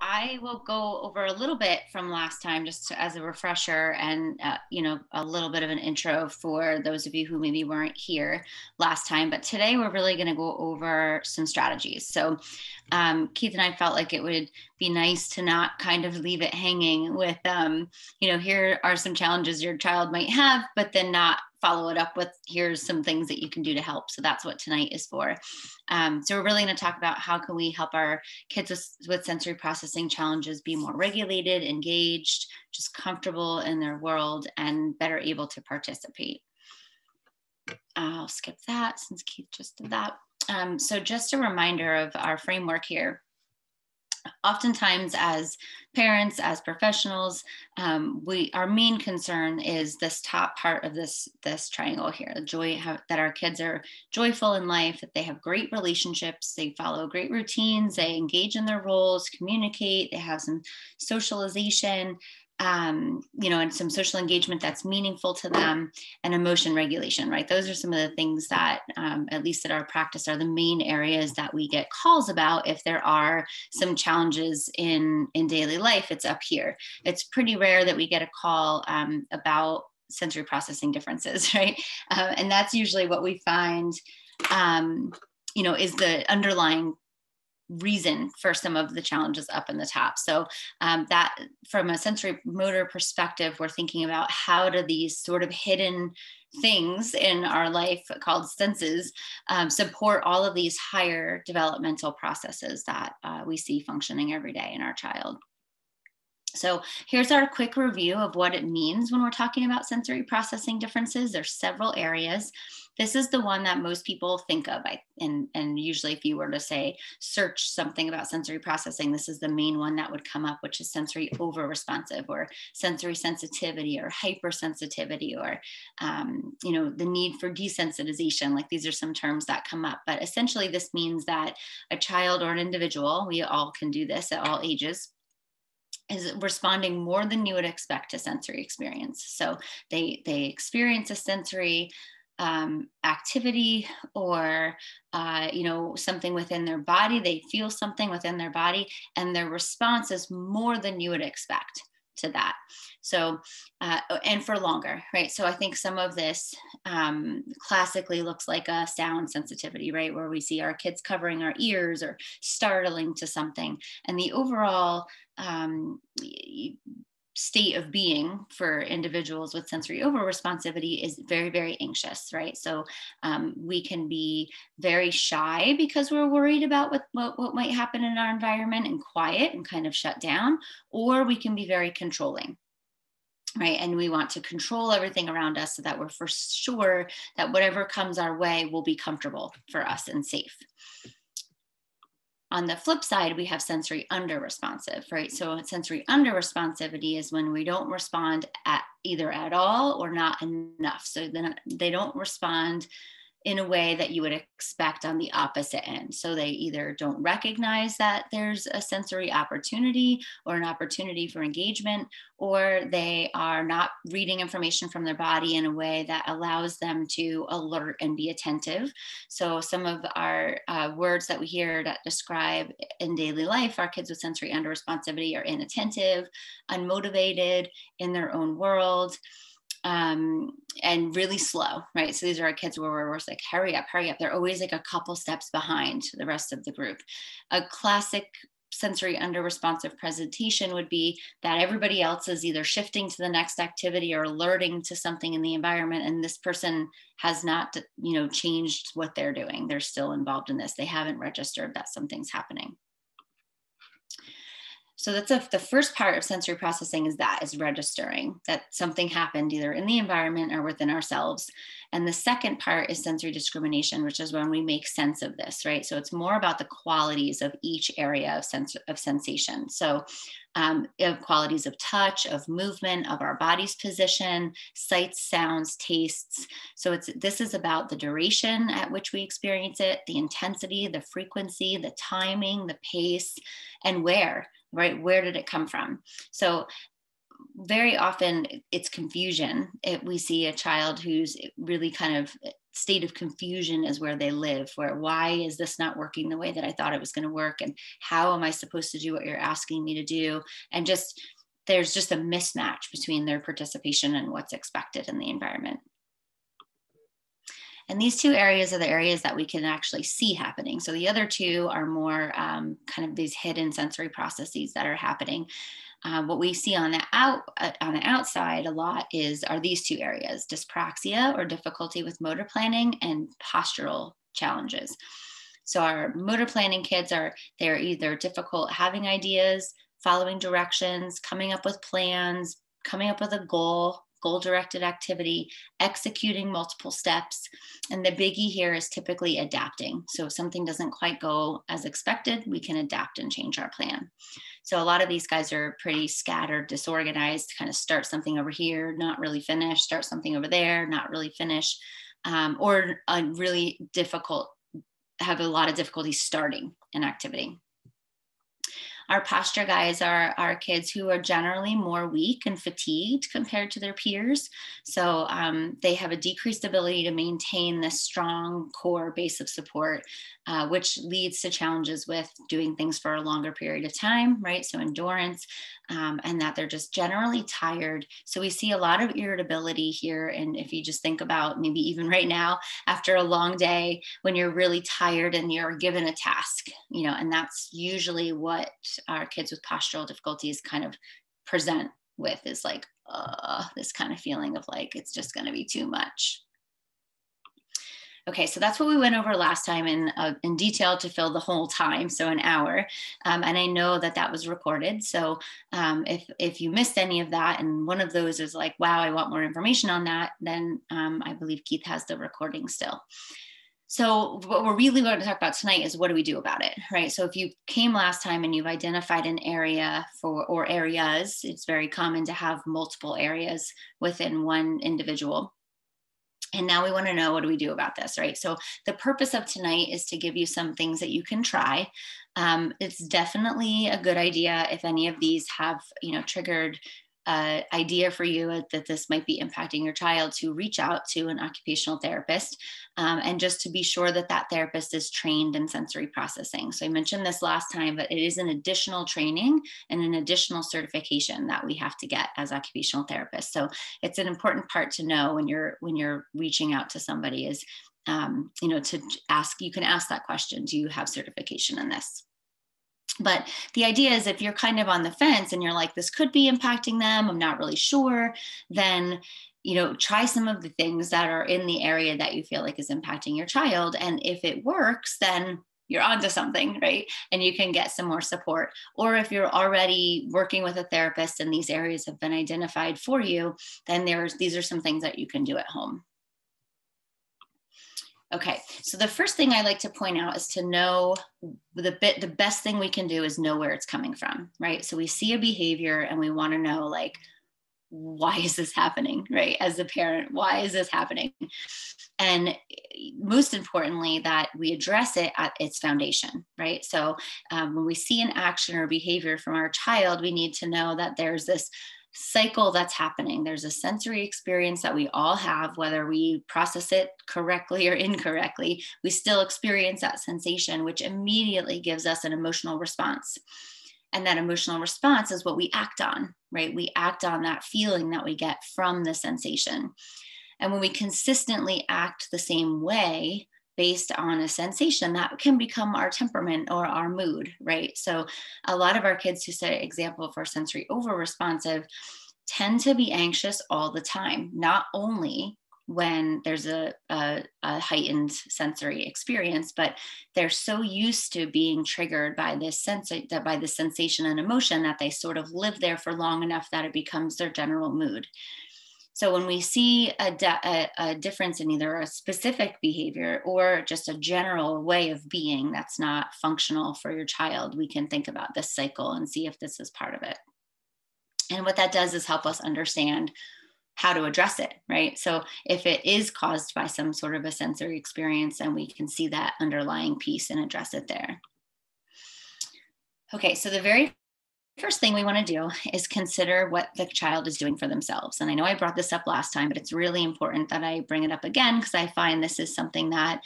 I will go over a little bit from last time as a refresher and, a little bit of an intro for those of you who maybe weren't here last time. But today we're really going to go over some strategies. So Keith and I felt like it would be nice to not kind of leave it hanging with, here are some challenges your child might have, but then not follow it up with here's some things that you can do to help. So that's what tonight is for. So we're really going to talk about how can we help our kids with sensory processing challenges be more regulated, engaged, just comfortable in their world, and better able to participate. I'll skip that since Keith just did that. So just a reminder of our framework here. Oftentimes as parents, as professionals, our main concern is this top part of this triangle here, the joy, that our kids are joyful in life, that they have great relationships, they follow great routines, they engage in their roles, communicate, they have some socialization, and some social engagement that's meaningful to them, and emotion regulation, right? Those are some of the things that, at least at our practice, are the main areas that we get calls about. If there are some challenges in daily life, it's up here. It's pretty rare that we get a call about sensory processing differences, right? And that's usually what we find, is the underlying reason for some of the challenges up in the top. So that from a sensory motor perspective, we're thinking about how do these sort of hidden things in our life called senses support all of these higher developmental processes that we see functioning every day in our child. So here's our quick review of what it means when we're talking about sensory processing differences. There's several areas. This is the one that most people think of. And usually if you were to say, search something about sensory processing, this is the main one that would come up, which is sensory overresponsive, or sensory sensitivity, or hypersensitivity, or, the need for desensitization. Like, these are some terms that come up. But essentially this means that a child or an individual, we all can do this at all ages, is responding more than you would expect to sensory experience. So they experience a sensory activity, or something within their body. They feel something within their body, and their response is more than you would expect to that. So and for longer, right? So I think some of this classically looks like a sound sensitivity, right, where we see our kids covering our ears or startling to something, and the overall state of being for individuals with sensory overresponsivity is very, very anxious, right? So we can be very shy because we're worried about what might happen in our environment, and quiet and kind of shut down, or we can be very controlling, right? And we want to control everything around us so that we're for sure that whatever comes our way will be comfortable for us and safe. On the flip side, we have sensory underresponsive, right? So sensory underresponsivity is when we don't respond either at all or not enough. So then they don't respond in a way that you would expect on the opposite end. So they either don't recognize that there's a sensory opportunity or an opportunity for engagement, or they are not reading information from their body in a way that allows them to alert and be attentive. So some of our words that we hear that describe in daily life our kids with sensory underresponsivity are inattentive, unmotivated, in their own world, and really slow, right? So these are our kids where we're like, hurry up, hurry up. They're always like a couple steps behind the rest of the group. A classic sensory underresponsive presentation would be that everybody else is either shifting to the next activity or alerting to something in the environment, and this person has not, changed what they're doing. They're still involved in this. They haven't registered that something's happening. So that's the first part of sensory processing is registering that something happened either in the environment or within ourselves. And the second part is sensory discrimination, which is when we make sense of this, right? So it's more about the qualities of each area of sensation. So qualities of touch, of movement, of our body's position, sights, sounds, tastes. So this is about the duration at which we experience it, the intensity, the frequency, the timing, the pace, and where, right? Where did it come from? So very often it's confusion. We see a child who's really kind of state of confusion is where they live, where why is this not working the way that I thought it was going to work? And how am I supposed to do what you're asking me to do? And just, there's just a mismatch between their participation and what's expected in the environment. And these two areas are the areas that we can actually see happening. So the other two are more kind of these hidden sensory processes that are happening. What we see on the outside a lot are these two areas: dyspraxia, or difficulty with motor planning, and postural challenges. So our motor planning kids they're either difficult having ideas, following directions, coming up with plans, coming up with a goal-directed activity, executing multiple steps. And the biggie here is typically adapting. So if something doesn't quite go as expected, we can adapt and change our plan. So a lot of these guys are pretty scattered, disorganized, kind of start something over here, not really finish, start something over there, not really finish, or really difficult, have a lot of difficulty starting an activity. Our posture guys are kids who are generally more weak and fatigued compared to their peers. So they have a decreased ability to maintain this strong core base of support, which leads to challenges with doing things for a longer period of time, right? So endurance, and that they're just generally tired. So we see a lot of irritability here. And if you just think about maybe even right now, after a long day, when you're really tired and you're given a task, and that's usually what our kids with postural difficulties kind of present with, is like this kind of feeling of like, it's just going to be too much. Okay, so that's what we went over last time in detail to fill the whole time, so an hour. And I know that was recorded. So if you missed any of that and one of those is like, wow, I want more information on that, then I believe Keith has the recording still. So what we're really going to talk about tonight is, what do we do about it, right? So if you came last time and you've identified an area or areas, it's very common to have multiple areas within one individual. And now we want to know, what do we do about this, right? So the purpose of tonight is to give you some things that you can try. It's definitely a good idea if any of these have, triggered idea for you that this might be impacting your child, to reach out to an occupational therapist, and just to be sure that therapist is trained in sensory processing. So I mentioned this last time, but it is an additional training and an additional certification that we have to get as occupational therapists. So it's an important part to know when you're reaching out to somebody, is to ask. You can ask that question: do you have certification in this? But the idea is, if you're kind of on the fence and you're like, this could be impacting them, I'm not really sure, then, try some of the things that are in the area that you feel like is impacting your child. And if it works, then you're onto something, right? And you can get some more support. Or if you're already working with a therapist and these areas have been identified for you, then these are some things that you can do at home. Okay, so the first thing I like to point out is to know the best thing we can do is know where it's coming from, right? So we see a behavior and we want to know, like, why is this happening, right? As a parent, why is this happening? And most importantly, that we address it at its foundation, right? So when we see an action or behavior from our child, we need to know that there's this cycle that's happening. There's a sensory experience that we all have, whether we process it correctly or incorrectly, we still experience that sensation, which immediately gives us an emotional response. And that emotional response is what we act on, right? We act on that feeling that we get from the sensation. And when we consistently act the same way based on a sensation, that can become our temperament or our mood, right? So a lot of our kids who say, example for sensory overresponsive, tend to be anxious all the time, not only when there's a heightened sensory experience, but they're so used to being triggered by this sensation and emotion that they sort of live there for long enough that it becomes their general mood. So when we see a difference in either a specific behavior or just a general way of being that's not functional for your child, we can think about this cycle and see if this is part of it. And what that does is help us understand how to address it, right? So if it is caused by some sort of a sensory experience, then we can see that underlying piece and address it there. Okay, so the very first thing we want to do is consider what the child is doing for themselves. And I know I brought this up last time, but it's really important that I bring it up again because I find this is something that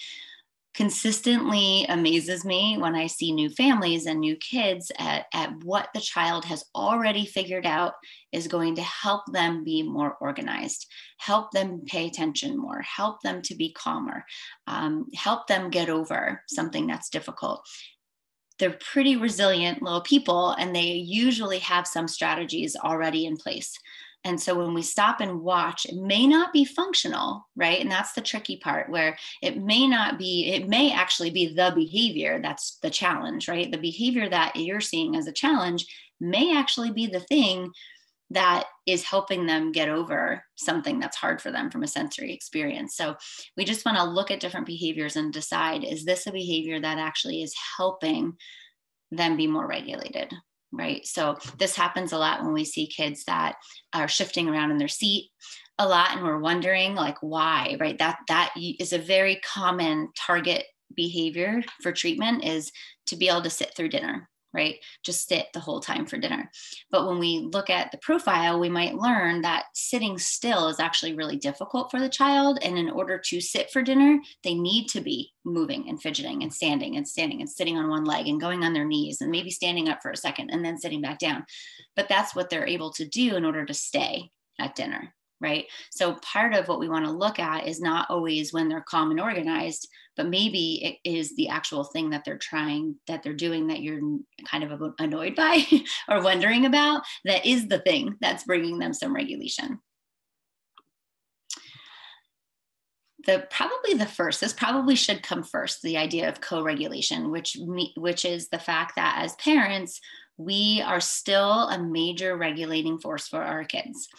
consistently amazes me when I see new families and new kids at what the child has already figured out is going to help them be more organized, help them pay attention more, help them to be calmer, help them get over something that's difficult. They're pretty resilient little people, and they usually have some strategies already in place. And so when we stop and watch, it may not be functional, right? And that's the tricky part where it may actually be the behavior that's the challenge, right? The behavior that you're seeing as a challenge may actually be the thing that is helping them get over something that's hard for them from a sensory experience. So we just want to look at different behaviors and decide, is this a behavior that actually is helping them be more regulated? Right. So this happens a lot when we see kids that are shifting around in their seat a lot, and we're wondering like why, right? That is a very common target behavior for treatment, is to be able to sit through dinner, right? Just sit the whole time for dinner. But when we look at the profile, we might learn that sitting still is actually really difficult for the child. And in order to sit for dinner, they need to be moving and fidgeting and standing and sitting on one leg and going on their knees and maybe standing up for a second and then sitting back down. But that's what they're able to do in order to stay at dinner. Right. So part of what we want to look at is not always when they're calm and organized, but maybe it is the actual thing that they're doing that you're kind of annoyed by or wondering about, that is the thing that's bringing them some regulation. This probably should come first, the idea of co-regulation, which is the fact that as parents, we are still a major regulating force for our kids.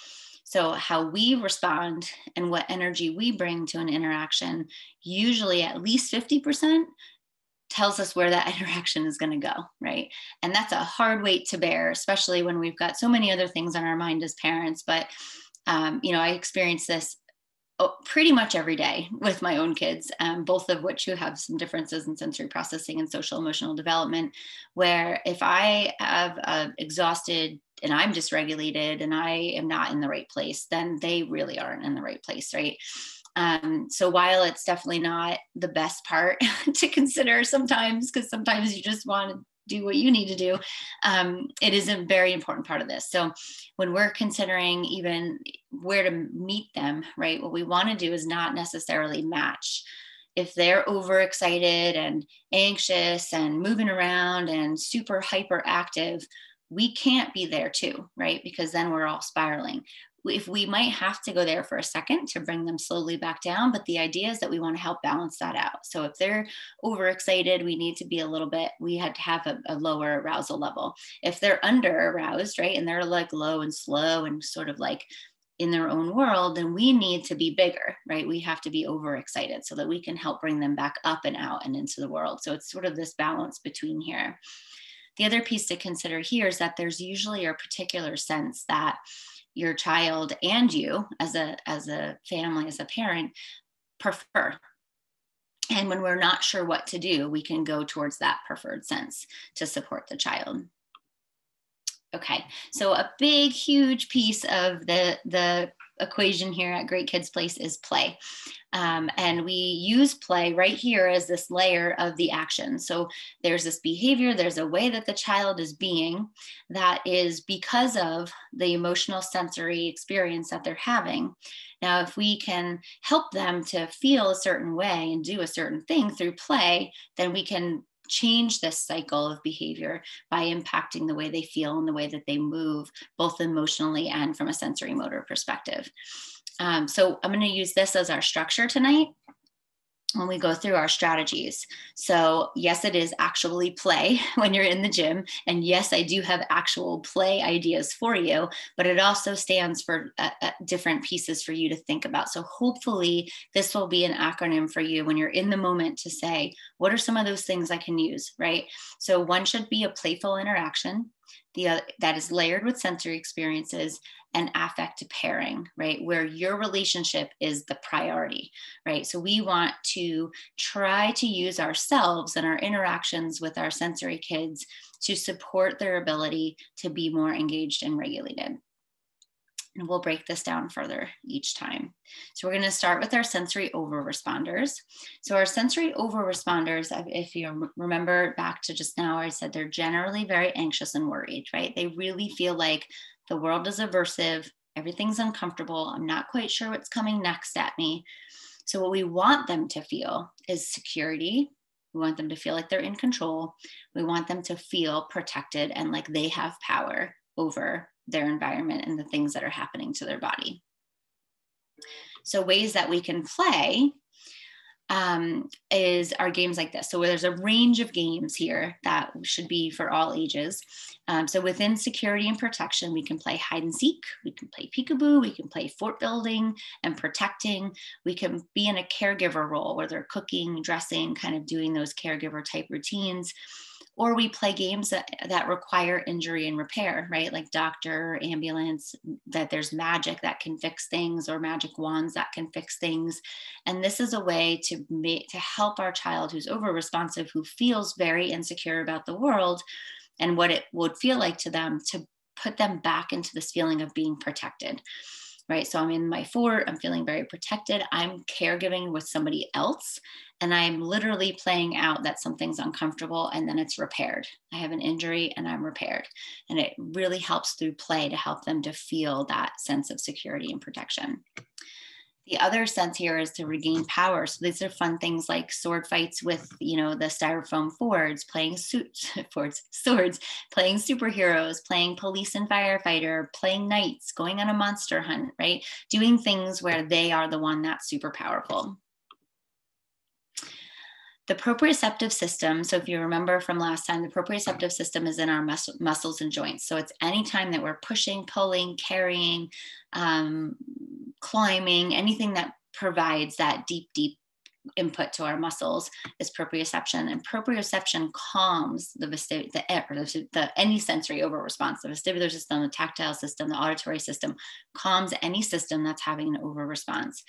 So how we respond and what energy we bring to an interaction, usually at least 50% tells us where that interaction is going to go, right? And that's a hard weight to bear, especially when we've got so many other things on our mind as parents. But, I experience this pretty much every day with my own kids, both of which who have some differences in sensory processing and social emotional development, where if I have exhausted and I'm dysregulated and I am not in the right place, then they really aren't in the right place, right? So while it's definitely not the best part to consider sometimes, because sometimes you just want to do what you need to do, it is a very important part of this. So when we're considering even where to meet them, right, what we want to do is not necessarily match. If they're overexcited and anxious and moving around and super hyperactive, we can't be there too, right? Because then we're all spiraling. If we might have to go there for a second to bring them slowly back down, but the idea is that we want to help balance that out. So if they're overexcited, we had to have a lower arousal level. If they're under aroused, right, and they're like low and slow and sort of like in their own world, then we need to be bigger, right? We have to be overexcited so that we can help bring them back up and out and into the world. So it's sort of this balance between here. The other piece to consider here is that there's usually a particular sense that your child and you as a family, as a parent, prefer. And when we're not sure what to do, we can go towards that preferred sense to support the child. Okay, so a big, huge piece of the equation here at Great Kids Place is play. And we use play right here as this layer of the action. So there's this behavior, there's a way that the child is being that is because of the emotional sensory experience that they're having. Now, if we can help them to feel a certain way and do a certain thing through play, then we can change this cycle of behavior by impacting the way they feel and the way that they move, both emotionally and from a sensory motor perspective. So I'm going to use this as our structure tonight when we go through our strategies. So yes, it is actually play when you're in the gym. And yes, I do have actual play ideas for you, but it also stands for different pieces for you to think about. So hopefully this will be an acronym for you when you're in the moment to say, what are some of those things I can use, right? So one should be a playful interaction. that is layered with sensory experiences and affect pairing, right? Where your relationship is the priority, right? So we want to try to use ourselves and our interactions with our sensory kids to support their ability to be more engaged and regulated. And we'll break this down further each time. So we're going to start with our sensory overresponders. So our sensory overresponders, if you remember back to just now, I said they're generally very anxious and worried, right? They really feel like the world is aversive, everything's uncomfortable, I'm not quite sure what's coming next at me. So what we want them to feel is security. We want them to feel like they're in control. We want them to feel protected and like they have power over their environment and the things that are happening to their body. So ways that we can play is our games like this. So there's a range of games here that should be for all ages. So within security and protection, we can play hide and seek, we can play peekaboo, we can play fort building and protecting. We can be in a caregiver role where they're cooking, dressing, kind of doing those caregiver type routines. Or we play games that require injury and repair, right? Like doctor, ambulance, that there's magic that can fix things, or magic wands that can fix things. And this is a way to help our child who's over responsive, who feels very insecure about the world and what it would feel like to them, to put them back into this feeling of being protected. Right. So I'm in my fort, I'm feeling very protected. I'm caregiving with somebody else, and I'm literally playing out that something's uncomfortable and then it's repaired. I have an injury and I'm repaired. And it really helps through play to help them to feel that sense of security and protection. The other sense here is to regain power. So these are fun things like sword fights with, the styrofoam swords, playing swords, playing superheroes, playing police and firefighter, playing knights, going on a monster hunt, right? Doing things where they are the one that's super powerful. The proprioceptive system, so if you remember from last time, the proprioceptive system is in our muscles and joints. So it's anytime that we're pushing, pulling, carrying, climbing, anything that provides that deep input to our muscles is proprioception. And proprioception calms any sensory over response. The vestibular system, the tactile system, the auditory system, calms any system that's having an over response.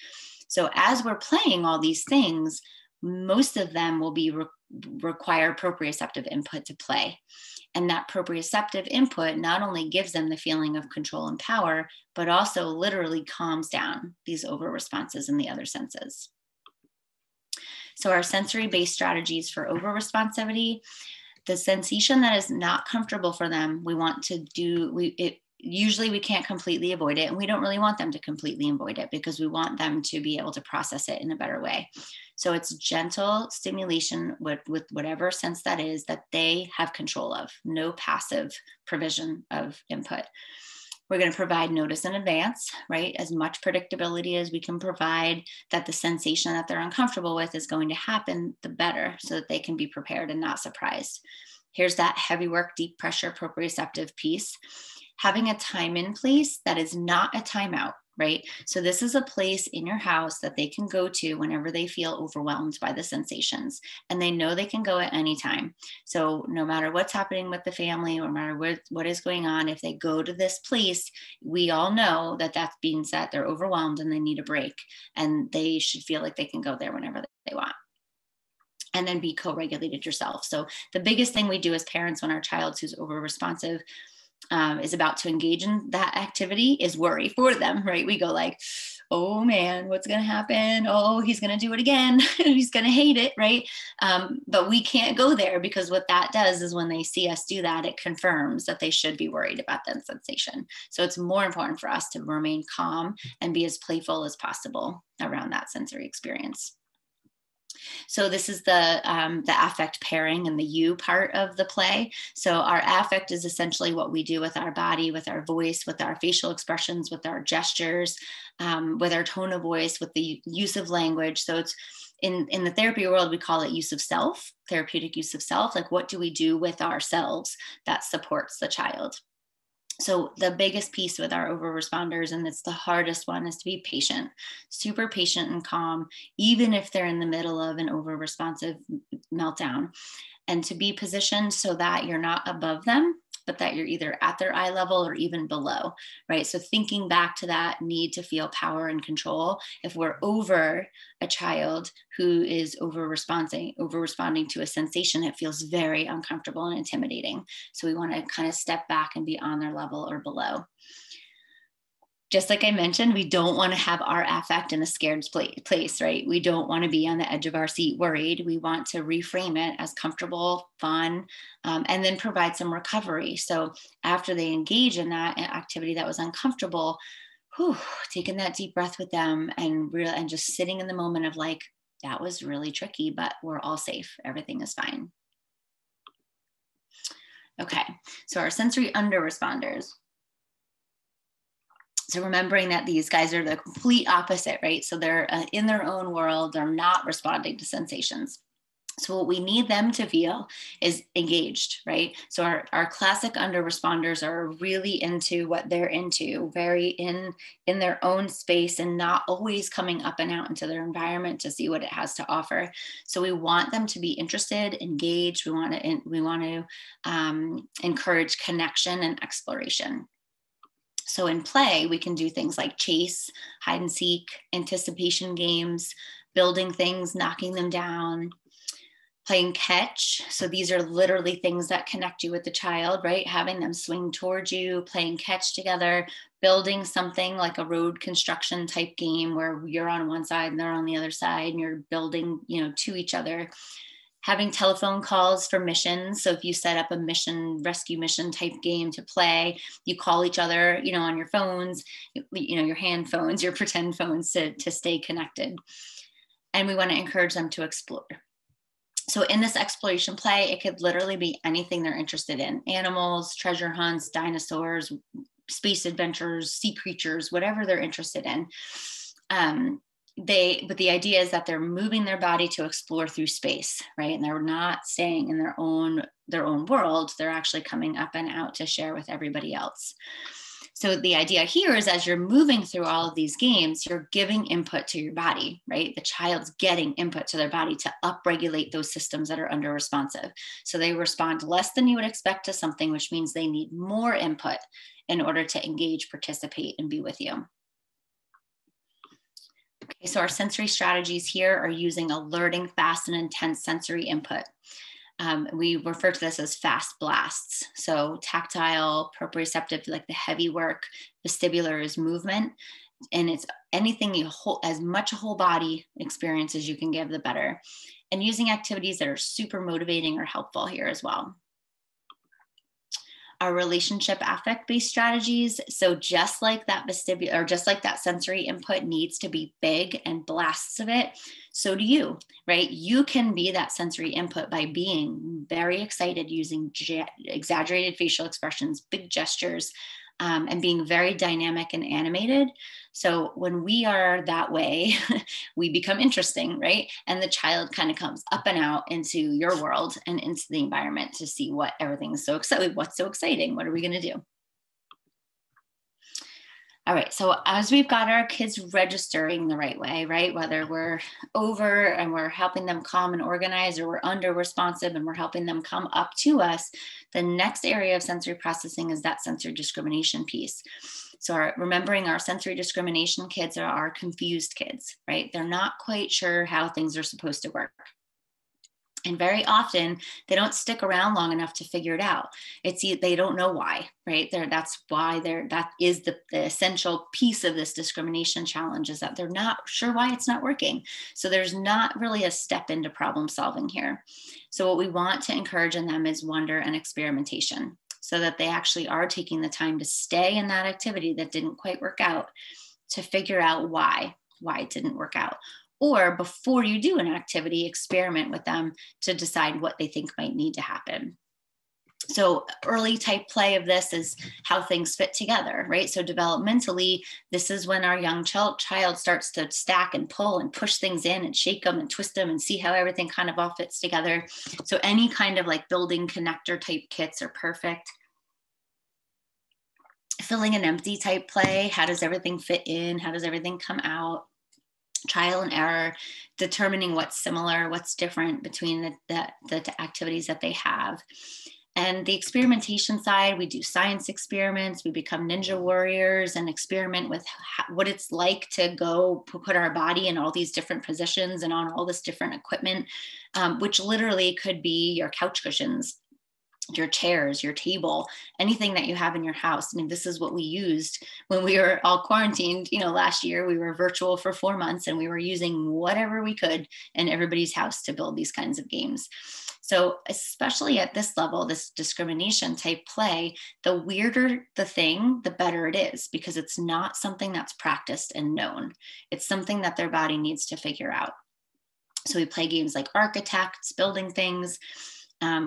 So as we're playing all these things, most of them will be require proprioceptive input to play. And that proprioceptive input not only gives them the feeling of control and power, but also literally calms down these over responses in the other senses. So our sensory-based strategies for over responsivity, the sensation that is not comfortable for them, we want to do, usually we can't completely avoid it, and we don't really want them to completely avoid it because we want them to be able to process it in a better way. So it's gentle stimulation with whatever sense that is that they have control of, no passive provision of input. We're going to provide notice in advance, right? As much predictability as we can provide that the sensation that they're uncomfortable with is going to happen, the better, so that they can be prepared and not surprised. Here's that heavy work, deep pressure, proprioceptive piece. Having a time in place that is not a timeout, right? So this is a place in your house that they can go to whenever they feel overwhelmed by the sensations, and they know they can go at any time. So no matter what's happening with the family, or no matter what is going on, if they go to this place, we all know that that means that they're overwhelmed and they need a break, and they should feel like they can go there whenever they want. And then be co-regulated yourself. So the biggest thing we do as parents when our child who's over responsive is about to engage in that activity is worry for them, right? We go like, oh man, what's going to happen? Oh, he's going to do it again. He's going to hate it, right? But we can't go there, because what that does is when they see us do that, it confirms that they should be worried about that sensation. So it's more important for us to remain calm and be as playful as possible around that sensory experience. So this is the affect pairing and the you part of the play. So our affect is essentially what we do with our body, with our voice, with our facial expressions, with our gestures, with our tone of voice, with the use of language. So it's in the therapy world, we call it use of self, therapeutic use of self. Like, what do we do with ourselves that supports the child? So the biggest piece with our over responders, and it's the hardest one, is to be patient, super patient and calm, even if they're in the middle of an over responsive meltdown, and to be positioned so that you're not above them but that you're either at their eye level or even below, right? So thinking back to that need to feel power and control. If we're over a child who is over responding to a sensation, it feels very uncomfortable and intimidating. So we want to kind of step back and be on their level or below. Just like I mentioned, we don't want to have our affect in a scared place, right? We don't want to be on the edge of our seat worried. We want to reframe it as comfortable, fun, and then provide some recovery. So after they engage in that activity that was uncomfortable, taking that deep breath with them and just sitting in the moment of like, that was really tricky, but we're all safe. Everything is fine. Okay, so our sensory under responders. So remembering that these guys are the complete opposite, right? So they're in their own world, they're not responding to sensations. So what we need them to feel is engaged, right? So our classic under responders are really into what they're into, very in their own space and not always coming up and out into their environment to see what it has to offer. So we want them to be interested, engaged. We want to encourage connection and exploration. So in play, we can do things like chase, hide and seek, anticipation games, building things, knocking them down, playing catch. So these are literally things that connect you with the child, right? Having them swing towards you, playing catch together, building something like a road construction type game where you're on one side and they're on the other side and you're building, to each other. Having telephone calls for missions. So if you set up a rescue mission type game to play, you call each other, on your phones, your hand phones, your pretend phones to stay connected. And we want to encourage them to explore. So in this exploration play, it could literally be anything they're interested in: animals, treasure hunts, dinosaurs, space adventures, sea creatures, whatever they're interested in. But the idea is that they're moving their body to explore through space, right? And they're not staying in their own world. They're actually coming up and out to share with everybody else. So the idea here is, as you're moving through all of these games, you're giving input to your body, right? The child's getting input to their body to upregulate those systems that are under responsive. So they respond less than you would expect to something, which means they need more input in order to engage, participate, and be with you. Okay, so our sensory strategies here are using alerting, fast, and intense sensory input. We refer to this as fast blasts. So tactile, proprioceptive, like the heavy work. Vestibular is movement. And it's anything as much a whole body experience as you can give, the better. And using activities that are super motivating or helpful here as well. Our relationship affect-based strategies. So just like that vestibular, or just like that sensory input needs to be big and blasts of it, so do you, right? You can be that sensory input by being very excited, using exaggerated facial expressions, big gestures, and being very dynamic and animated. So when we are that way, we become interesting, right? And the child kind of comes up and out into your world and into the environment to see what everything's so exciting. What's so exciting? What are we going to do? All right, so as we've got our kids registering the right way, right? Whether we're over and we're helping them calm and organize, or we're under responsive and we're helping them come up to us, the next area of sensory processing is that sensory discrimination piece. So remembering our sensory discrimination kids are our confused kids, right? They're not quite sure how things are supposed to work. And very often they don't stick around long enough to figure it out. They don't know why, right? That is the essential piece of this discrimination challenge, is that they're not sure why it's not working. So there's not really a step into problem solving here. So what we want to encourage in them is wonder and experimentation, so that they actually are taking the time to stay in that activity that didn't quite work out, to figure out why it didn't work out. Or before you do an activity, experiment with them to decide what they think might need to happen. So early type play of this is how things fit together, right? So developmentally, this is when our young child starts to stack and pull and push things in and shake them and twist them and see how everything kind of all fits together. So any kind of like building connector type kits are perfect. Filling an empty type play, how does everything fit in? How does everything come out? Trial and error, determining what's similar, what's different between the activities that they have. And the experimentation side, we do science experiments, we become ninja warriors and experiment with what it's like to go put our body in all these different positions and on all this different equipment, which literally could be your couch cushions, your chairs, your table, anything that you have in your house. I mean, this is what we used when we were all quarantined. Last year we were virtual for 4 months and we were using whatever we could in everybody's house to build these kinds of games. So especially at this level, this discrimination type play, the weirder the thing, the better it is, because it's not something that's practiced and known. It's something that their body needs to figure out. So we play games like architects, building things.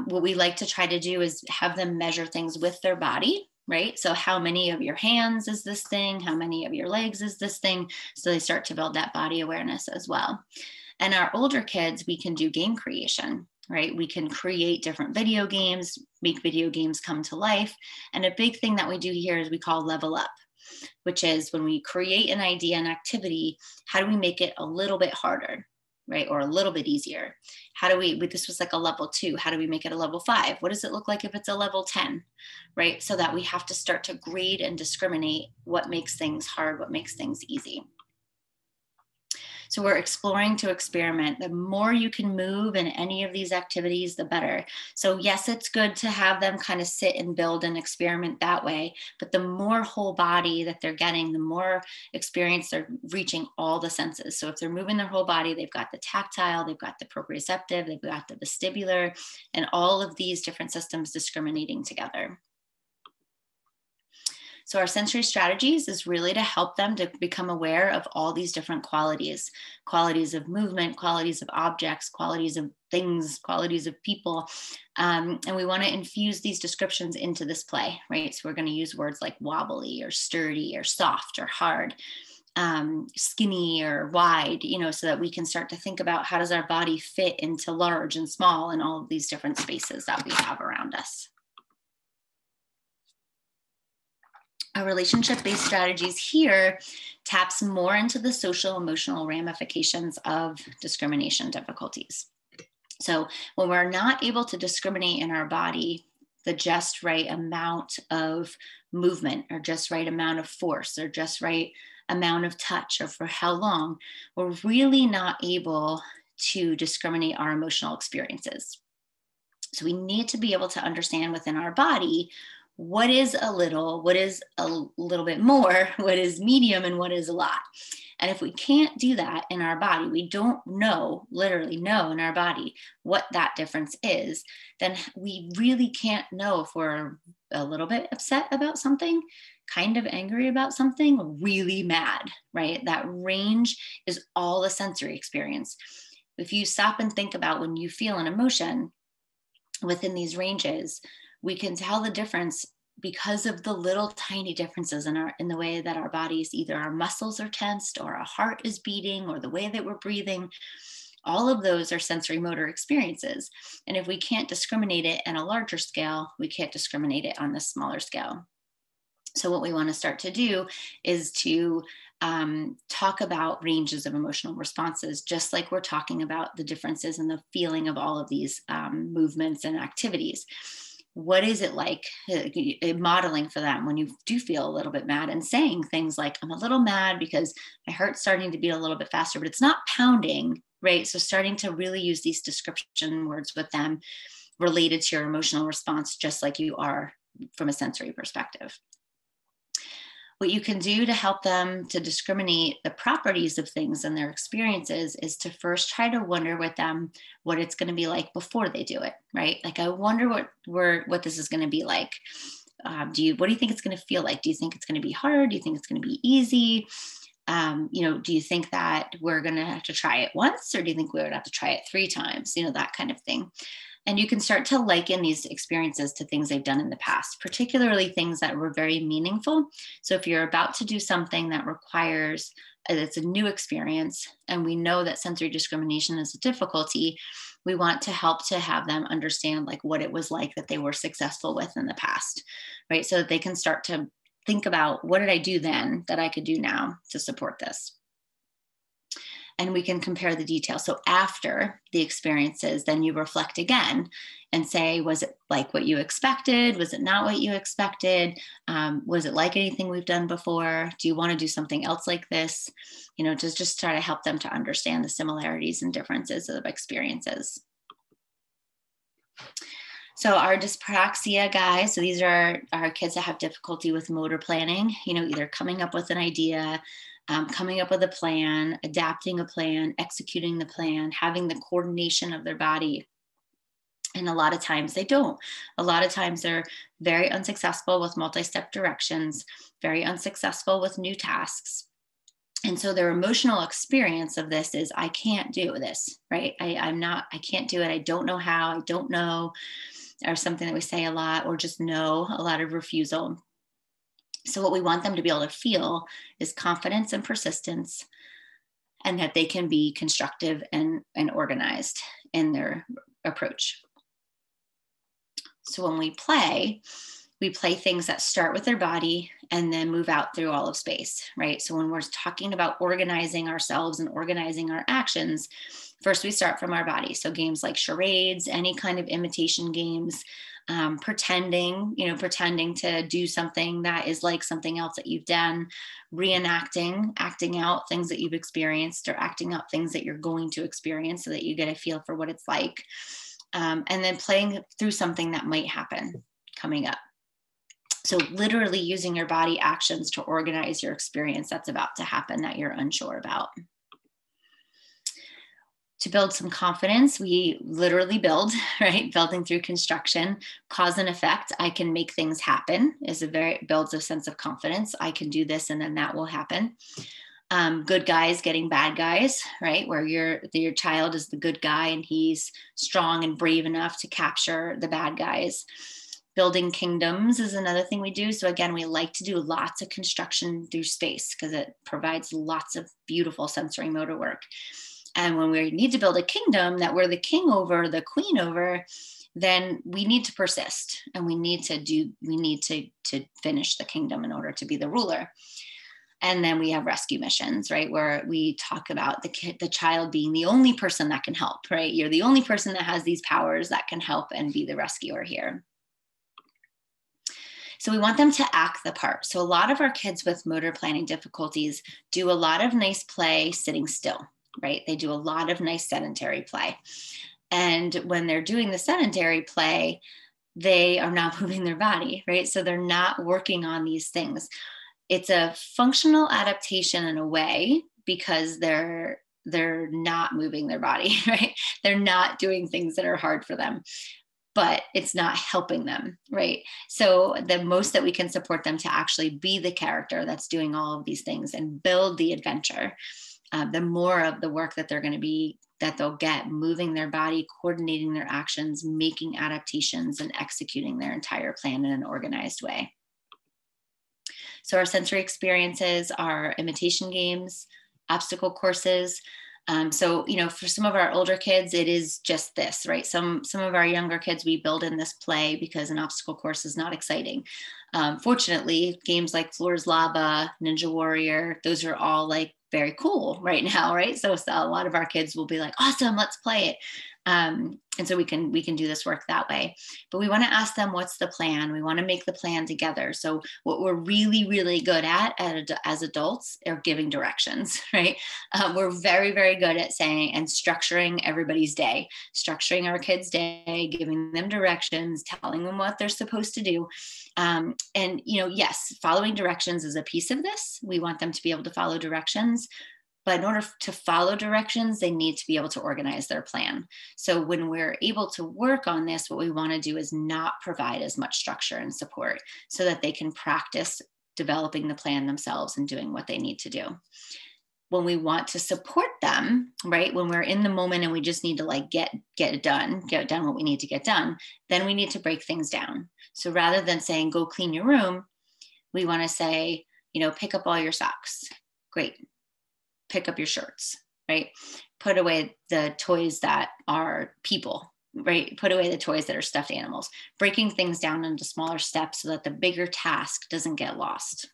What we like to try to do is have them measure things with their body, right? So how many of your hands is this thing? How many of your legs is this thing? So they start to build that body awareness as well. And our older kids, we can do game creation, right? We can create different video games, make video games come to life. And a big thing that we do here is we call level up, which is when we create an idea and activity, how do we make it a little bit harder? Right? Or a little bit easier. How do we, this was like a level 2, how do we make it a level 5? What does it look like if it's a level 10, right? So that we have to start to grade and discriminate what makes things hard, what makes things easy. So we're exploring to experiment. The more you can move in any of these activities, the better. So yes, it's good to have them kind of sit and build and experiment that way, but the more whole body that they're getting, the more experience they're reaching all the senses. So if they're moving their whole body, they've got the tactile, they've got the proprioceptive, they've got the vestibular, and all of these different systems discriminating together. So our sensory strategies is really to help them to become aware of all these different qualities of movement, qualities of objects, qualities of things, qualities of people. And we want to infuse these descriptions into this play, right? So we're going to use words like wobbly or sturdy or soft or hard, skinny or wide, so that we can start to think about how does our body fit into large and small and all of these different spaces that we have around us. Our relationship-based strategies here taps more into the social emotional ramifications of discrimination difficulties. So when we're not able to discriminate in our body the just right amount of movement or just right amount of force or just right amount of touch or for how long, we're really not able to discriminate our emotional experiences. So we need to be able to understand within our body what is a little bit more, what is medium, and what is a lot. And if we can't do that in our body, we don't literally know in our body what that difference is, then we really can't know if we're a little bit upset about something, kind of angry about something, really mad, right? That range is all the sensory experience. If you stop and think about when you feel an emotion within these ranges, we can tell the difference because of the little tiny differences in the way that our bodies, either our muscles are tensed or our heart is beating or the way that we're breathing. All of those are sensory motor experiences. And if we can't discriminate it on a larger scale, we can't discriminate it on the smaller scale. So what we want to start to do is to talk about ranges of emotional responses, just like we're talking about the differences in the feeling of all of these movements and activities. What is it like modeling for them when you do feel a little bit mad and saying things like, I'm a little mad because my heart's starting to beat a little bit faster, but it's not pounding, right? So starting to really use these description words with them related to your emotional response, just like you are from a sensory perspective. What you can do to help them to discriminate the properties of things and their experiences is to first try to wonder with them what it's going to be like before they do it, right? Like, I wonder what this is going to be like. What do you think it's going to feel like? Do you think it's going to be hard? Do you think it's going to be easy? Do you think that we're going to have to try it once, or do you think we would have to try it 3 times? That kind of thing. And you can start to liken these experiences to things they've done in the past, particularly things that were very meaningful. So if you're about to do something that requires, it's a new experience, and we know that sensory discrimination is a difficulty, we want to help to have them understand like what it was like that they were successful with in the past, right? So that they can start to think about, what did I do then that I could do now to support this? and we can compare the details. So after the experiences, then you reflect again and say, was it like what you expected? Was it not what you expected? Was it like anything we've done before? Do you want to do something else like this? You know, to just try to help them to understand the similarities and differences of experiences. So our dyspraxia guys, so these are our kids that have difficulty with motor planning, you know, either coming up with an idea, coming up with a plan, adapting a plan, executing the plan, having the coordination of their body. And a lot of times they don't. A lot of times they're very unsuccessful with multi-step directions, very unsuccessful with new tasks. And so their emotional experience of this is, I can't do this, right? I can't do it. I don't know how, I don't know, or something that we say a lot, or just no, a lot of refusal. So what we want them to be able to feel is confidence and persistence, and that they can be constructive and organized in their approach. So when we play things that start with their body and then move out through all of space, right? So when we're talking about organizing ourselves and organizing our actions, first we start from our body. So games like charades, any kind of imitation games, pretending to do something that is like something else that you've done, reenacting, acting out things that you've experienced, or acting out things that you're going to experience so that you get a feel for what it's like. And then playing through something that might happen coming up. So literally using your body actions to organize your experience that's about to happen that you're unsure about. To build some confidence, we literally build, right? Building through construction, cause and effect. I can make things happen builds a sense of confidence. I can do this and then that will happen. Good guys getting bad guys, right? Where your child is the good guy and he's strong and brave enough to capture the bad guys. Building kingdoms is another thing we do. So again, we like to do lots of construction through space because it provides lots of beautiful sensory motor work. And when we need to build a kingdom that we're the king over, the queen over, then we need to persist and we need to finish the kingdom in order to be the ruler. And then we have rescue missions, right? Where we talk about the child being the only person that can help, right? You're the only person that has these powers that can help and be the rescuer here. So we want them to act the part. So a lot of our kids with motor planning difficulties do a lot of nice play sitting still, right? They do a lot of nice sedentary play. And when they're doing the sedentary play, they are not moving their body, right? So they're not working on these things. It's a functional adaptation in a way because they're not moving their body, right? They're not doing things that are hard for them, but it's not helping them, right? So the most that we can support them to actually be the character that's doing all of these things and build the adventure, the more of the work that they'll get moving their body, coordinating their actions, making adaptations, and executing their entire plan in an organized way. So our sensory experiences are imitation games, obstacle courses. So, for some of our older kids, it is just this, right? Some of our younger kids, we build in this play because an obstacle course is not exciting. Fortunately, games like Floor's Lava, Ninja Warrior, those are all like very cool right now, right? So a lot of our kids will be like, awesome, let's play it. And so we can do this work that way. But we want to ask them, what's the plan? We want to make the plan together. So what we're really, really good at as adults are giving directions, right? We're very, very good at saying and structuring everybody's day, structuring our kids' day, giving them directions, telling them what they're supposed to do. And, yes, following directions is a piece of this. We want them to be able to follow directions. But in order to follow directions, they need to be able to organize their plan. So when we're able to work on this, what we want to do is not provide as much structure and support so that they can practice developing the plan themselves and doing what they need to do. When we want to support them, right, when we're in the moment and we just need to get done what we need to get done, then we need to break things down. So rather than saying, go clean your room, we want to say, pick up all your socks. Great. Pick up your shirts, right? Put away the toys that are people, right? Put away the toys that are stuffed animals, breaking things down into smaller steps so that the bigger task doesn't get lost.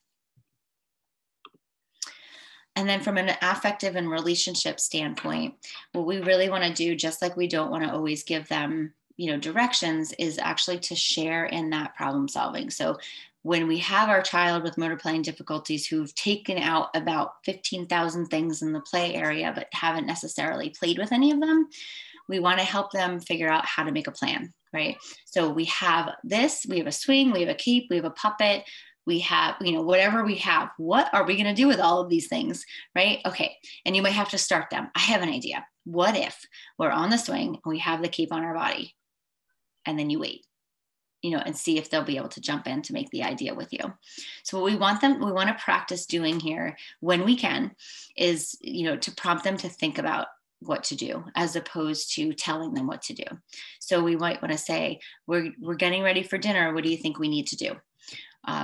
And then from an affective and relationship standpoint, what we really want to do, just like we don't want to always give them, directions, is actually to share in that problem solving. So when we have our child with motor playing difficulties who've taken out about 15,000 things in the play area, but haven't necessarily played with any of them, we want to help them figure out how to make a plan, right? So we have a swing, we have a cape, we have a puppet, we have, whatever we have. What are we going to do with all of these things, right? Okay. And you might have to start them. I have an idea. What if we're on the swing and we have the cape on our body? And then you wait, and see if they'll be able to jump in to make the idea with you. So what we want to practice doing here when we can is, to prompt them to think about what to do as opposed to telling them what to do. So we might want to say, we're getting ready for dinner. What do you think we need to do?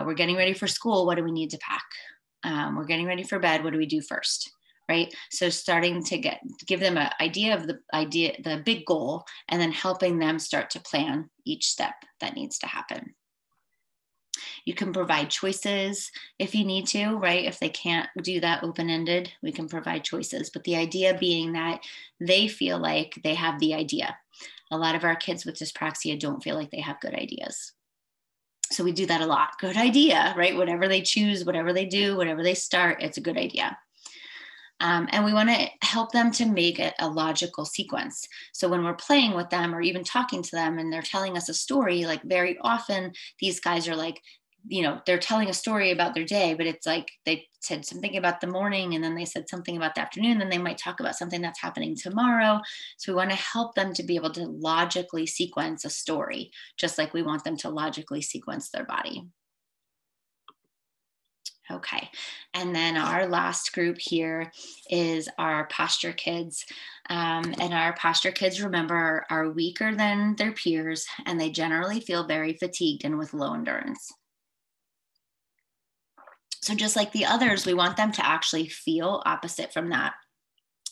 We're getting ready for school. What do we need to pack? We're getting ready for bed. What do we do first? Right. So starting to give them an idea of the big goal, and then helping them start to plan each step that needs to happen. You can provide choices if you need to, right? If they can't do that open-ended, we can provide choices. But the idea being that they feel like they have the idea. A lot of our kids with dyspraxia don't feel like they have good ideas. So we do that a lot. Good idea, right? Whatever they choose, whatever they do, whatever they start, it's a good idea. And we want to help them to make it a logical sequence. So when we're playing with them or even talking to them and they're telling us a story, like very often these guys are like, they're telling a story about their day, but it's like they said something about the morning and then they said something about the afternoon, then they might talk about something that's happening tomorrow. So we want to help them to be able to logically sequence a story, just like we want them to logically sequence their body. Okay, and then our last group here is our posture kids. And our posture kids, remember, are weaker than their peers, and they generally feel very fatigued and with low endurance. So just like the others, we want them to actually feel opposite from that,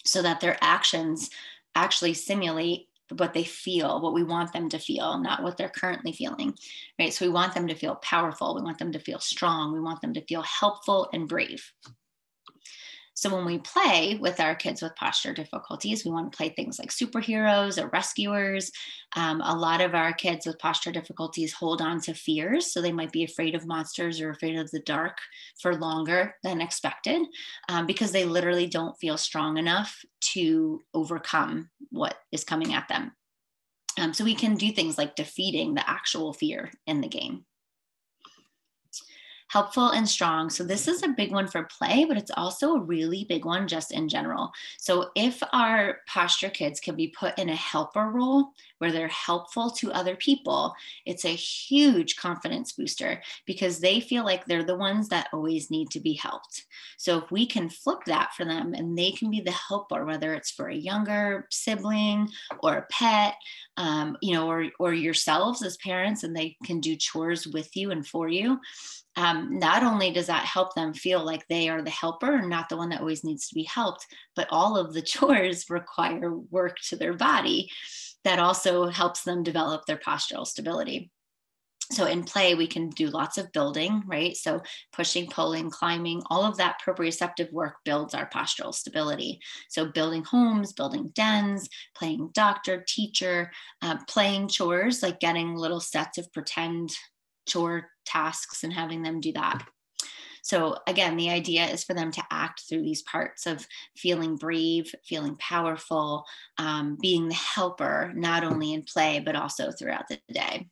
so that their actions actually simulate what they feel, what we want them to feel, not what they're currently feeling, right? So we want them to feel powerful. We want them to feel strong. We want them to feel helpful and brave. So when we play with our kids with posture difficulties, we want to play things like superheroes or rescuers. A lot of our kids with posture difficulties hold on to fears. So they might be afraid of monsters or afraid of the dark for longer than expected, because they literally don't feel strong enough to overcome what is coming at them. So we can do things like defeating the actual fear in the game. Helpful and strong. So this is a big one for play, but it's also a really big one just in general. So if our posture kids can be put in a helper role where they're helpful to other people, it's a huge confidence booster because they feel like they're the ones that always need to be helped. So if we can flip that for them and they can be the helper, whether it's for a younger sibling or a pet, or yourselves as parents, and they can do chores with you and for you. Not only does that help them feel like they are the helper and not the one that always needs to be helped, but all of the chores require work to their body. That also helps them develop their postural stability. So in play, we can do lots of building, right? So pushing, pulling, climbing, all of that proprioceptive work builds our postural stability. So building homes, building dens, playing doctor, teacher, playing chores, like getting little sets of pretend chore tasks and having them do that. So again, the idea is for them to act through these parts of feeling brave, feeling powerful, being the helper, not only in play, but also throughout the day.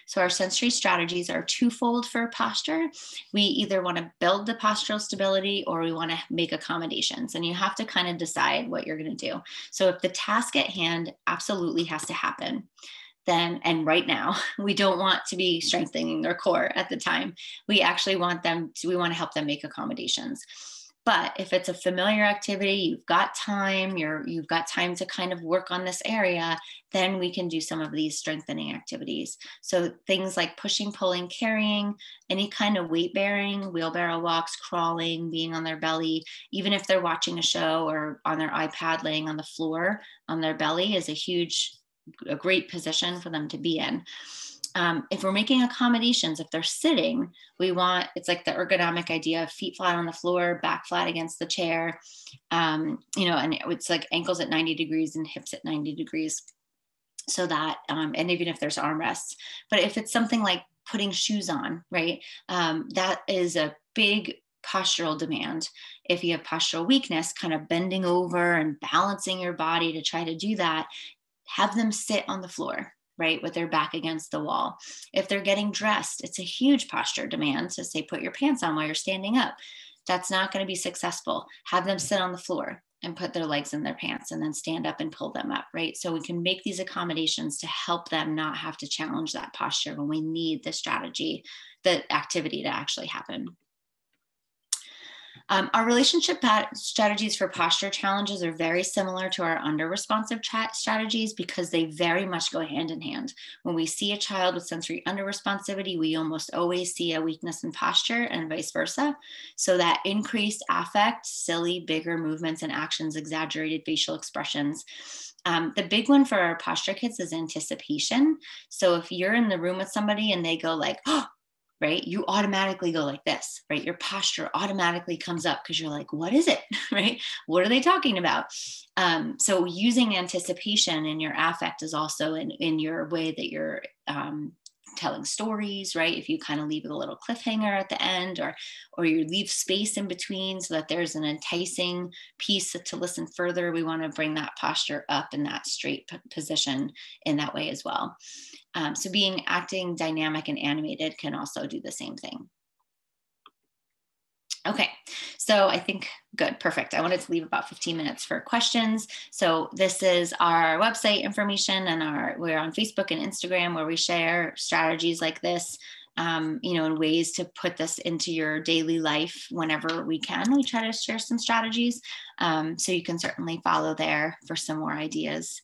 So our sensory strategies are twofold for posture. We either want to build the postural stability or we want to make accommodations, and you have to kind of decide what you're going to do. So if the task at hand absolutely has to happen, then, and right now, we don't want to be strengthening their core at the time. We actually want we want to help them make accommodations. But if it's a familiar activity, you've got time, you've got time to kind of work on this area, then we can do some of these strengthening activities. So things like pushing, pulling, carrying, any kind of weight bearing, wheelbarrow walks, crawling, being on their belly, even if they're watching a show or on their iPad laying on the floor on their belly is a great position for them to be in. If we're making accommodations, if they're sitting, it's like the ergonomic idea of feet flat on the floor, back flat against the chair, and it's like ankles at 90 degrees and hips at 90 degrees. So that, and even if there's armrests, but if it's something like putting shoes on, right, that is a big postural demand. If you have postural weakness, kind of bending over and balancing your body to try to do that, have them sit on the floor, right, with their back against the wall. If they're getting dressed, it's a huge posture demand. So say, put your pants on while you're standing up. That's not going to be successful. Have them sit on the floor and put their legs in their pants and then stand up and pull them up, right? So we can make these accommodations to help them not have to challenge that posture when we need the strategy, the activity to actually happen. Our relationship strategies for posture challenges are very similar to our under-responsive strategies because they very much go hand in hand. When we see a child with sensory under-responsivity, we almost always see a weakness in posture and vice versa. So that increased affect, silly, bigger movements and actions, exaggerated facial expressions. The big one for our posture kids is anticipation. So if you're in the room with somebody and they go like, oh, right, you automatically go like this, right? Your posture automatically comes up because you're like, what is it, right? What are they talking about? So using anticipation in your affect is also in your way that you're telling stories, right? If you kind of leave a little cliffhanger at the end, or you leave space in between so that there's an enticing piece to listen further, we want to bring that posture up in that straight position in that way as well. So acting dynamic and animated can also do the same thing. Okay, so I think good, perfect. I wanted to leave about 15 minutes for questions. So this is our website information, and we're on Facebook and Instagram where we share strategies like this, and ways to put this into your daily life whenever we can. We try to share some strategies, so you can certainly follow there for some more ideas.